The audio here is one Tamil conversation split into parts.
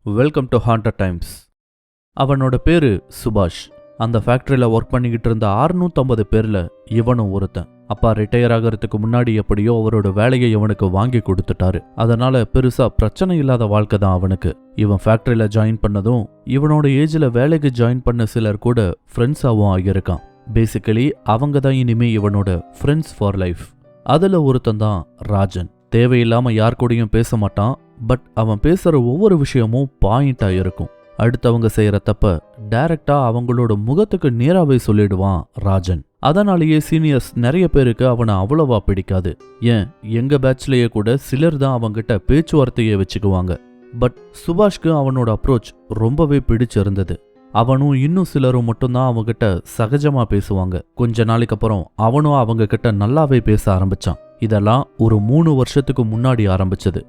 Welcome to haunted times. அவனோட பேரு சுபாஷ். அந்த ஃபேக்டரியில ஒர்க் பண்ணிக்கிட்டு இருந்த 650 பேர்ல இவனும் ஒருத்தன். அப்பா ரிட்டையர் ஆகிறதுக்கு முன்னாடி எப்படியோ அவரோட வேலையை இவனுக்கு வாங்கி கொடுத்துட்டாரு. அதனால பெருசா பிரச்சனை இல்லாத வாழ்க்கை தான் அவனுக்கு. இவன் ஃபேக்டரியில ஜாயின் பண்ணதும் இவனோட ஏஜ்ல வேலைக்கு ஜாயின் பண்ண சிலர் கூட ஃப்ரெண்ட்ஸாவும் ஆகியிருக்கான். பேசிக்கலி அவங்க தான் இனிமே இவனோட ஃப்ரெண்ட்ஸ் ஃபார் லைஃப். அதுல ஒருத்தன் தான் ராஜன். தேவையில்லாம யார் கூடயும் பேச மாட்டான். பட் அவன் பேசுற ஒவ்வொரு விஷயமும் பாயிண்டா இருக்கும். அடுத்தவங்க செய்யற தப்ப டைரக்டா அவங்களோட முகத்துக்கு நேராவே சொல்லிடுவான் ராஜன். அதனாலேயே சீனியர்ஸ் நிறைய பேருக்கு அவனை அவ்வளவா பிடிக்காது. ஏன் எங்க பேட்ச்லயே கூட சிலர் தான் அவங்கிட்ட பேச்சுவார்த்தையே வச்சுக்குவாங்க. பட் சுபாஷ்க்கு அவனோட அப்ரோச் ரொம்பவே பிடிச்சிருந்தது. அவனும் இன்னும் சிலரும் மட்டும்தான் அவங்கிட்ட சகஜமா பேசுவாங்க. கொஞ்ச நாளைக்கு அப்புறம் அவனும் அவங்க கிட்ட நல்லாவே பேச ஆரம்பிச்சான். இதெல்லாம் ஒரு 3 வருஷத்துக்கு முன்னாடி ஆரம்பிச்சது.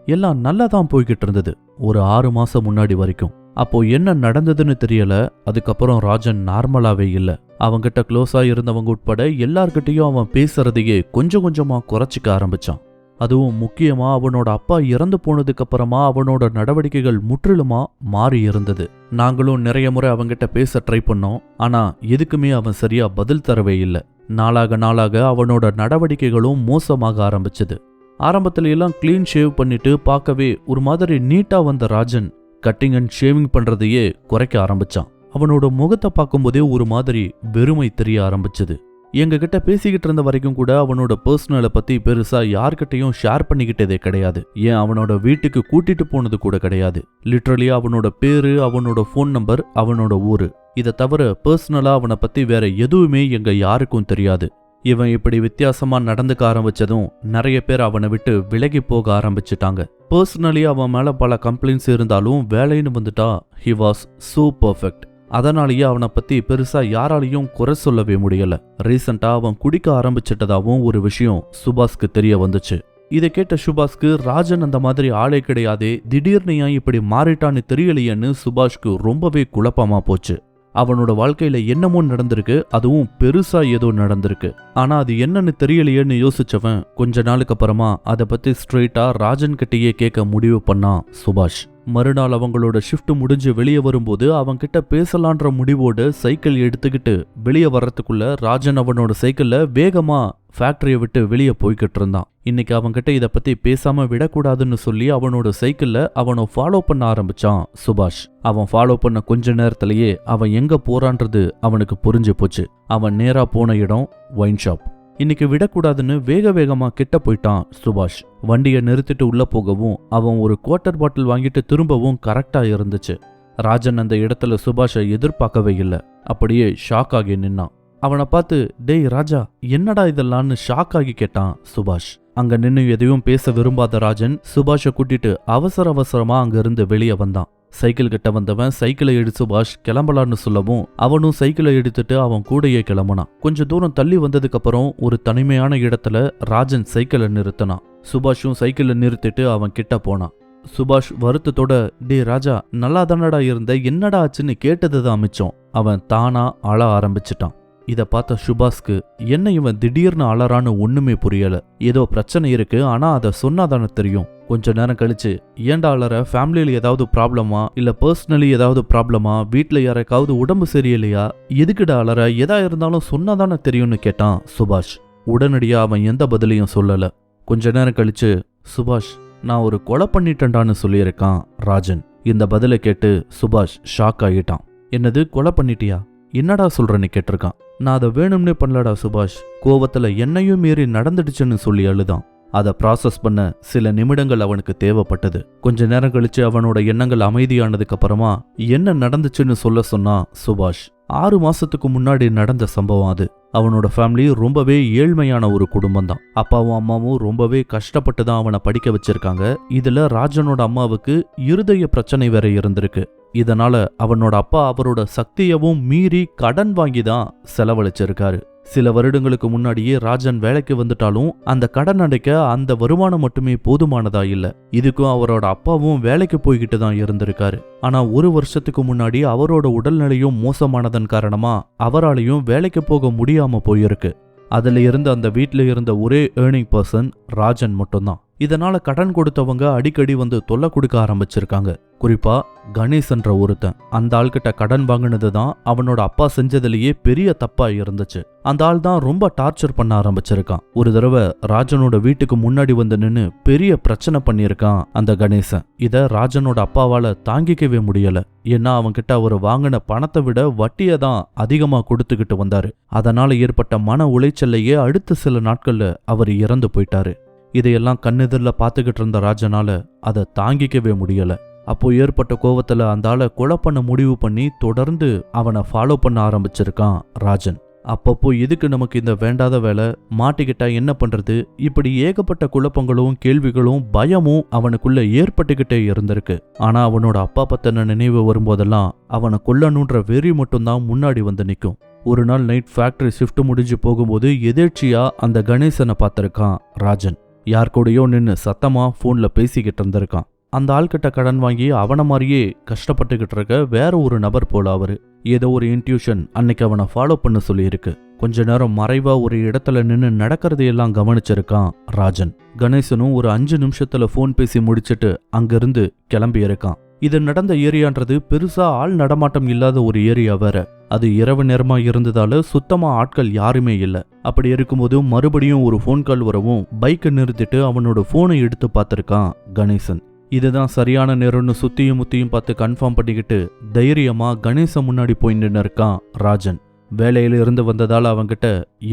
எல்லாம் நல்லா தான் போய்கிட்டு இருந்தது, ஒரு 6 மாசம் முன்னாடி வரைக்கும். அப்போ என்ன நடந்ததுன்னு தெரியல. அதுக்கப்புறம் ராஜன் நார்மலாவே இல்ல. அவங்கிட்ட க்ளோஸா இருந்தவங்க உட்பட எல்லார்கிட்டையும் அவன் பேசுறதையே கொஞ்சம் கொஞ்சமா குறைச்சிக்க ஆரம்பிச்சான். அதுவும் முக்கியமா அவனோட அப்பா இறந்து போனதுக்கு அப்புறமா அவனோட நடவடிக்கைகள் முற்றிலுமா மாறி இருந்தது. நாங்களும் நிறைய முறை அவங்கிட்ட பேச ட்ரை பண்ணோம். ஆனா எதுக்குமே அவன் சரியா பதில் தரவே இல்லை. நாளாக நாளாக அவனோட நடவடிக்கைகளும் மோசமாக ஆரம்பிச்சது. ஆரம்பத்துல எல்லாம் கிளீன் ஷேவ் பண்ணிட்டு பார்க்கவே ஒரு மாதிரி நீட்டா வந்த ராஜன் கட்டிங் அண்ட் ஷேவிங் பண்றதையே குறைக்க ஆரம்பிச்சான். அவனோட முகத்தை பார்க்கும்போதே ஒரு மாதிரி வெறுமை தெரிய ஆரம்பிச்சது. எங்க கிட்ட பேசிக்கிட்டு இருந்த வரைக்கும் கூட அவனோட பர்சனலை பத்தி பெருசா யார்கிட்டையும் ஷேர் பண்ணிக்கிட்டதே கிடையாது. ஏன் அவனோட வீட்டுக்கு கூட்டிட்டு போனது கூட கிடையாது. லிட்ரலி அவனோட பேரு, அவனோட ஃபோன் நம்பர், அவனோட ஊரு, இதை தவிர பர்சனலா அவனை பத்தி வேற எதுவுமே எங்க யாருக்கும் தெரியாது. இவன் இப்படி வித்தியாசமா நடந்துக்க ஆரம்பிச்சதும் நிறைய பேர் அவனை விட்டு விலகி போக ஆரம்பிச்சுட்டாங்க. பர்சனலி அவன் மேல பல கம்ப்ளைண்ட்ஸ் இருந்தாலும் வேலைன்னு வந்துட்டா ஹி வாஸ் சோ பர்ஃபெக்ட். அதனாலேயே அவனை பத்தி பெருசா யாராலையும் குறை சொல்லவே முடியல. ரீசெண்டா அவன் குடிக்க ஆரம்பிச்சிட்டதாவும் ஒரு விஷயம் சுபாஷ்க்கு தெரிய வந்துச்சு. இதை கேட்ட சுபாஷ்க்கு ராஜன் அந்த மாதிரி ஆளே கிடையாதே, திடீர்னு ஏன் இப்படி மாறிட்டான்னு தெரியலையேன்னு சுபாஷ்க்கு ரொம்பவே குழப்பமா போச்சு. அவனோட வாழ்க்கையில என்னமோ நடந்திருக்கு, அதுவும் பெருசா ஏதோ நடந்திருக்கு. ஆனா அது என்னன்னு தெரியலையேன்னு யோசிச்சவன் கொஞ்ச நாளுக்கு அப்புறமா அதை பத்தி ஸ்ட்ரெயிட்டா ராஜன் கிட்டயே கேட்க முடிவு பண்ணான் சுபாஷ். மறுநாள் அவங்களோட ஷிஃப்ட் முடிஞ்சு வெளியே வரும்போது அவன்கிட்ட பேசலான்ற முடிவோட சைக்கிள் எடுத்துக்கிட்டு வெளியே வர்றதுக்குள்ள ராஜன் அவனோட சைக்கிள்ல வேகமா ஃபேக்டரியை விட்டு வெளியே போய்கிட்டு இருந்தான். இன்னைக்கு அவன்கிட்ட இதை பத்தி பேசாம விடக்கூடாதுன்னு சொல்லி அவனோட சைக்கிள்ல அவனை ஃபாலோ பண்ண ஆரம்பிச்சான் சுபாஷ். அவன் ஃபாலோ பண்ண கொஞ்ச நேரத்திலேயே அவன் எங்க போறான்றது அவனுக்கு புரிஞ்சு போச்சு. அவன் நேரா போன இடம் ஒயின் ஷாப். இன்னைக்கு விடக்கூடாதுன்னு வேக வேகமா கிட்ட போயிட்டான் சுபாஷ். வண்டியை நிறுத்திட்டு உள்ள போகவும் அவன் ஒரு குவார்ட்டர் பாட்டில் வாங்கிட்டு திரும்பவும் கரெக்டா இருந்துச்சு. ராஜன் அந்த இடத்துல சுபாஷை எதிர்பார்க்கவே இல்லை. அப்படியே ஷாக் ஆகி நின்னான். அவனை பார்த்து டேய் ராஜா, என்னடா இதெல்லாம்னு ஷாக் ஆகி கேட்டான் சுபாஷ். அங்க நின்னு எதையும் பேச விரும்பாத ராஜன் சுபாஷை கூட்டிட்டு அவசர அவசரமா அங்க இருந்து வெளியே வந்தான். சைக்கிள் கிட்ட வந்தவன் சைக்கிளை எடுத்து சுபாஷ் கிளம்பலான்னு சொல்லவும் அவனும் சைக்கிளை எடுத்துட்டு அவன் கூடையே கிளம்புனான். கொஞ்ச தூரம் தள்ளி வந்ததுக்கு அப்புறம் ஒரு தனிமையான இடத்துல ராஜன் சைக்கிளை நிறுத்தினான். சுபாஷும் சைக்கிளை நிறுத்திட்டு அவன் கிட்ட போனான். சுபாஷ் வருத்தத்தோட டே ராஜா, நல்லா தானடா இருந்த, என்னடா ஆச்சுன்னு கேட்டதுதான் மிச்சம். அவன் தானா அழ ஆரம்பிச்சிட்டான். இதை பார்த்த சுபாஷ்க்கு என்ன இவன் திடீர்னு அலறான்னு ஒண்ணுமே புரியல. ஏதோ பிரச்சனை இருக்கு, ஆனா அதை சொன்னாதானே தெரியும். கொஞ்ச நேரம் கழிச்சு ஏண்டா அலற, ஃபேமிலியில ஏதாவது ப்ராப்ளமா, இல்ல பர்சனலி ஏதாவது ப்ராப்ளமா, வீட்டுல யாருக்காவது உடம்பு சரியில்லையா, எதுக்குடா அலற, எதா இருந்தாலும் சொன்னாதானே தெரியும்னு கேட்டான் சுபாஷ். உடனடியா அவன் எந்த பதிலையும் சொல்லல. கொஞ்ச நேரம் கழிச்சு சுபாஷ், நான் ஒரு கொலை பண்ணிட்டேன்டான்னு சொல்லியிருக்கான் ராஜன். இந்த பதிலை கேட்டு சுபாஷ் ஷாக் ஆகிட்டான். என்னது, கொலை பண்ணிட்டியா, என்னடா சொல்றன்னு கேட்டிருக்கான். நான் அதை வேணும்னே பண்ணலடா சுபாஷ், கோவத்துல என்னையும் மீறி நடந்துடுச்சுன்னு சொல்லி அழுதான். அதை ப்ராசஸ் பண்ண சில நிமிடங்கள் அவனுக்கு தேவைப்பட்டது. கொஞ்ச நேரம் கழிச்சு அவனோட எண்ணங்கள் அமைதியானதுக்கு அப்புறமா என்ன நடந்துச்சுன்னு சொல்ல சொன்னான் சுபாஷ். 6 மாசத்துக்கு முன்னாடி நடந்த சம்பவம் அது. அவனோட ஃபேமிலி ரொம்பவே ஏழ்மையான ஒரு குடும்பம் தான். அப்பாவும் அம்மாவும் ரொம்பவே கஷ்டப்பட்டு தான் அவனை படிக்க வச்சிருக்காங்க. இதுல ராஜனோட அம்மாவுக்கு இருதய பிரச்சனை வேற இருந்திருக்கு. இதனால அவனோட அப்பா அவரோட சக்தியவும் மீறி கடன் வாங்கி தான் செலவழிச்சிருக்காரு. சில வருடங்களுக்கு முன்னாடியே ராஜன் வேலைக்கு வந்துட்டாலும் அந்த கடன் அடைக்க அந்த வருமானம் மட்டுமே போதுமானதா இல்ல. இதுக்கும் அவரோட அப்பாவும் வேலைக்கு போய்கிட்டு தான் இருந்திருக்காரு. ஆனா 1 வருஷத்துக்கு முன்னாடி அவரோட உடல்நிலையும் மோசமானதன் காரணமா அவராலையும் வேலைக்கு போக முடியாம போயிருக்கு. அதுல இருந்து அந்த வீட்டுல இருந்த ஒரே ஏர்னிங் பர்சன் ராஜன் மட்டும்தான். இதனால கடன் கொடுத்தவங்க அடிக்கடி வந்து தொல்லை கொடுக்க ஆரம்பிச்சிருக்காங்க. குறிப்பா கணேசன்ற ஒருத்தன். அந்த ஆள்கிட்ட கடன் வாங்கினது தான் அவனோட அப்பா செஞ்சதுலயே பெரிய தப்பா இருந்துச்சு. அந்த ஆள் தான் ரொம்ப டார்ச்சர் பண்ண ஆரம்பிச்சிருக்கான். ஒரு தடவை ராஜனோட வீட்டுக்கு முன்னாடி வந்து நின்னு பெரிய பிரச்சனை பண்ணியிருக்கான் அந்த கணேசன். இத ராஜனோட அப்பாவால தாங்கிக்கவே முடியல. ஏன்னா அவன்கிட்ட அவர் வாங்கின பணத்தை விட வட்டியை தான் அதிகமா கொடுத்துக்கிட்டு வந்தாரு. அதனால ஏற்பட்ட மன உளைச்சல்லையே அடுத்த சில நாட்கள்ல அவர் இறந்து போயிட்டாரு. இதையெல்லாம் கண்ணெதிரில் பார்த்துக்கிட்டு இருந்த ராஜனால அதை தாங்கிக்கவே முடியல. அப்போ ஏற்பட்ட கோவத்துல அந்த ஆளை கொலை பண்ண முடிவு பண்ணி தொடர்ந்து அவனை ஃபாலோ பண்ண ஆரம்பிச்சிருக்கான் ராஜன். அப்பப்போ எதுக்கு நமக்கு இந்த வேண்டாத வேலை, மாட்டிக்கிட்டா என்ன பண்றது, இப்படி ஏகப்பட்ட குழப்பங்களும் கேள்விகளும் பயமும் அவனுக்குள்ள ஏற்பட்டுக்கிட்டே இருந்திருக்கு. ஆனா அவனோட அப்பா பத்தின நினைவு வரும்போதெல்லாம் அவனை கொல்லணுன்ற வெறி மட்டும்தான் முன்னாடி வந்து நிற்கும். ஒரு நாள் நைட் ஃபேக்டரி ஷிஃப்ட் முடிஞ்சு போகும்போது எதேர்ச்சியா அந்த கணேசனை பார்த்திருக்கான் ராஜன். யார் கூடயோ நின்று சத்தமா போன்ல பேசிக்கிட்டு இருந்திருக்கான். அந்த ஆள்கிட்ட கடன் வாங்கி அவனை மாதிரியே கஷ்டப்பட்டுக்கிட்டு இருக்க வேற ஒரு நபர் போல அவரு. ஏதோ ஒரு இன்ட்யூஷன் அன்னைக்கு அவனை ஃபாலோ பண்ண சொல்லியிருக்கு. கொஞ்ச நேரம் மறைவா ஒரு இடத்துல நின்று நடக்கிறதையெல்லாம் கவனிச்சிருக்கான் ராஜன். கணேசனும் ஒரு 5 நிமிஷத்துல போன் பேசி முடிச்சிட்டு அங்கிருந்து கிளம்பி இருக்கான். இது நடந்த ஏரியான்றது பெருசா ஆள் நடமாட்டம் இல்லாத ஒரு ஏரியா வேற. அது இரவு நேரமா இருந்ததால சுத்தமா ஆட்கள் யாருமே இல்ல. அப்படி இருக்கும்போது மறுபடியும் ஒரு போன் கால் வரவும் பைக்கை நிறுத்திட்டு அவனோட போனை எடுத்து பார்த்திருக்கான் கணேசன். இதுதான் சரியான நேரம்னு சுத்தியும் முத்தியும் பார்த்து கன்ஃபார்ம் பண்ணிக்கிட்டு தைரியமா கணேசன் முன்னாடி போய் நின்று இருக்கான் ராஜன். வேலையில இருந்து வந்ததால அவன்கிட்ட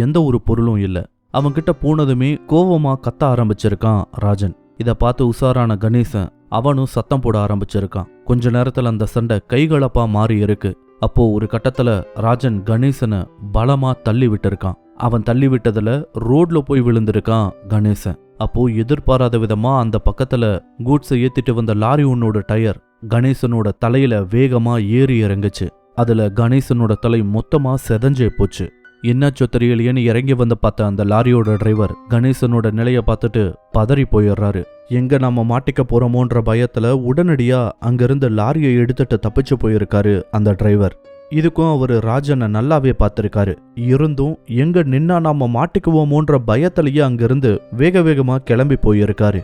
எந்த ஒரு பொருளும் இல்ல. அவன்கிட்ட போனதுமே கோவமா கத்த ஆரம்பிச்சிருக்கான் ராஜன். இத பார்த்து உஷாரான கணேசன் அவனும் சத்தம் போட ஆரம்பிச்சிருக்கான். கொஞ்ச நேரத்துல அந்த சண்டை கைகலப்பா மாறி இருக்கு. அப்போ ஒரு கட்டத்துல ராஜன் கணேசனை பலமா தள்ளி விட்டுருக்கான். அவன் தள்ளி விட்டதுல ரோட்ல போய் விழுந்திருக்கான் கணேசன். அப்போ எதிர்பாராத விதமா அந்த பக்கத்துல கூட்ஸை ஏத்திட்டு வந்த லாரி ஒன்னோட டயர் கணேசனோட தலையில வேகமா ஏறி இறங்குச்சு. அதுல கணேசனோட தலை மொத்தமா செதஞ்சே போச்சு. என்னாச்சோ தெரியலையேன்னு இறங்கி வந்து பார்த்த அந்த லாரியோட டிரைவர் கணேசனோட நிலைய பார்த்துட்டு பதறி போயிடுறாரு. எங்க நாம மாட்டிக்க போறோமோன்ற பயத்துல உடனடியா அங்கிருந்து லாரியை எடுத்துட்டு தப்பிச்சு போயிருக்காரு அந்த டிரைவர். இதுக்கும் அவரு ராஜனை நல்லாவே பார்த்திருக்காரு. இருந்தும் எங்க நின்னா நாம மாட்டிக்குவோமோன்ற பயத்திலேயே அங்கிருந்து வேக வேகமா கிளம்பி போயிருக்காரு.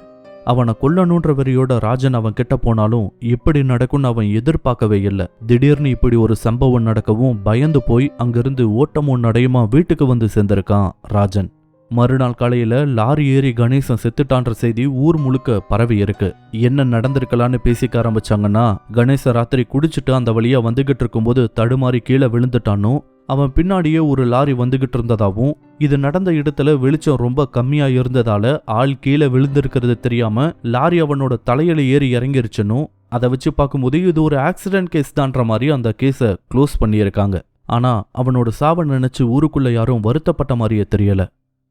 அவனை கொல்லணுன்ற வெறியோட ராஜன் அவன் கிட்ட போனாலும் இப்படி நடக்கும்னு அவன் எதிர்பார்க்கவே இல்லை. திடீர்னு இப்படி ஒரு சம்பவம் நடக்கவும் பயந்து போய் அங்கிருந்து ஓட்டமும் நடையுமா வீட்டுக்கு வந்து சேர்ந்திருக்கான் ராஜன். மறுநாள் காலையில லாரி ஏறி கணேசன் செத்துட்டான்ற செய்தி ஊர் முழுக்க பரவி இருக்கு. என்ன நடந்திருக்கலான்னு பேசிக்க ஆரம்பிச்சாங்கன்னா, கணேசன் ராத்திரி குடிச்சிட்டு அந்த வழியா வந்துகிட்டு இருக்கும்போது தடுமாறி கீழே விழுந்துட்டானோ, அவன் பின்னாடியே ஒரு லாரி வந்துகிட்டு இருந்ததாவும், இது நடந்த இடத்துல வெளிச்சம் ரொம்ப கம்மியா இருந்ததால ஆள் கீழே விழுந்திருக்கிறது தெரியாம லாரி அவனோட தலையில ஏறி இறங்கிருச்சுன்னு, அதை வச்சு பார்க்கும்போது இது ஒரு ஆக்சிடென்ட் கேஸ் தான்ற மாதிரி அந்த கேஸை க்ளோஸ் பண்ணியிருக்காங்க. ஆனா அவனோட சாவை நினைச்சு ஊருக்குள்ள யாரும் வருத்தப்பட்ட மாதிரியே தெரியல.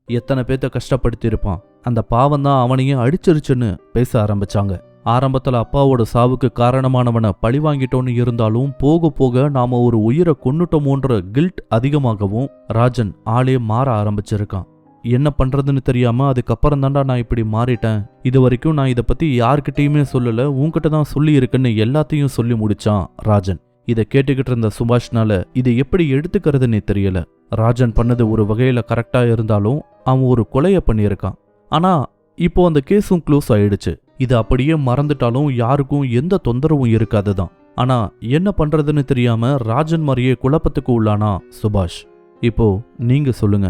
எத்தனை பேத்த கஷ்டப்படுத்தியிருப்பான், அந்த பாவம் தான் அவனையும் அடிச்சிருச்சுன்னு பேச ஆரம்பிச்சாங்க. ஆரம்பத்துல அப்பாவோட சாவுக்கு காரணமானவனை பழி வாங்கிட்டோன்னு இருந்தாலும் போக போக நாம ஒரு உயிரை கொன்னுட்டோமோன்ற கில்ட் அதிகமாகவும் ராஜன் ஆளே மாற ஆரம்பிச்சிருக்கான். என்ன பண்றதுன்னு தெரியாம அதுக்கப்புறம் தாண்டா நான் இப்படி மாறிட்டேன். இது வரைக்கும் நான் இதை பத்தி யார்கிட்டயுமே சொல்லல, உன்கிட்ட தான் சொல்லி இருக்குன்னு எல்லாத்தையும் சொல்லி முடிச்சான் ராஜன். இதை கேட்டுக்கிட்டு இருந்த சுபாஷ்னால இதை எப்படி எடுத்துக்கிறதுன்னே தெரியல. ராஜன் பண்ணது ஒரு வகையில கரெக்டா இருந்தாலும் அவன் ஒரு கொலையை பண்ணியிருக்கான். ஆனா இப்போ அந்த கேஸும் க்ளோஸ் ஆயிடுச்சு. இது அப்படியே மறந்துட்டாலும் யாருக்கும் எந்த தொந்தரவும் இருக்காதுதான். ஆனா என்ன பண்றதுன்னு தெரியாம ராஜன் மாதிரியே குழப்பத்துக்கு உள்ளானா சுபாஷ். இப்போ நீங்க சொல்லுங்க,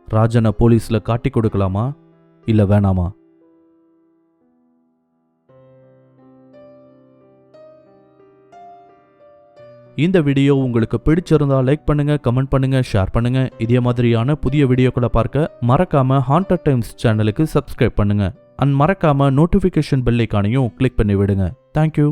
ராஜனை போலீஸ்ல காட்டி கொடுக்கலாமா இல்ல வேணாமா? இந்த வீடியோ உங்களுக்கு பிடிச்சிருந்தா லைக் பண்ணுங்க, கமெண்ட் பண்ணுங்க, ஷேர் பண்ணுங்க. இதே மாதிரியான புதிய வீடியோக்களை பார்க்க மறக்காம ஹாண்டட் டைம்ஸ் சேனலுக்கு சப்ஸ்கிரைப் பண்ணுங்க. மறக்காம நோட்டிபிகேஷன் பெல் ஐகானையும் கிளிக் பண்ணி விடுங்க. தேங்க்யூ.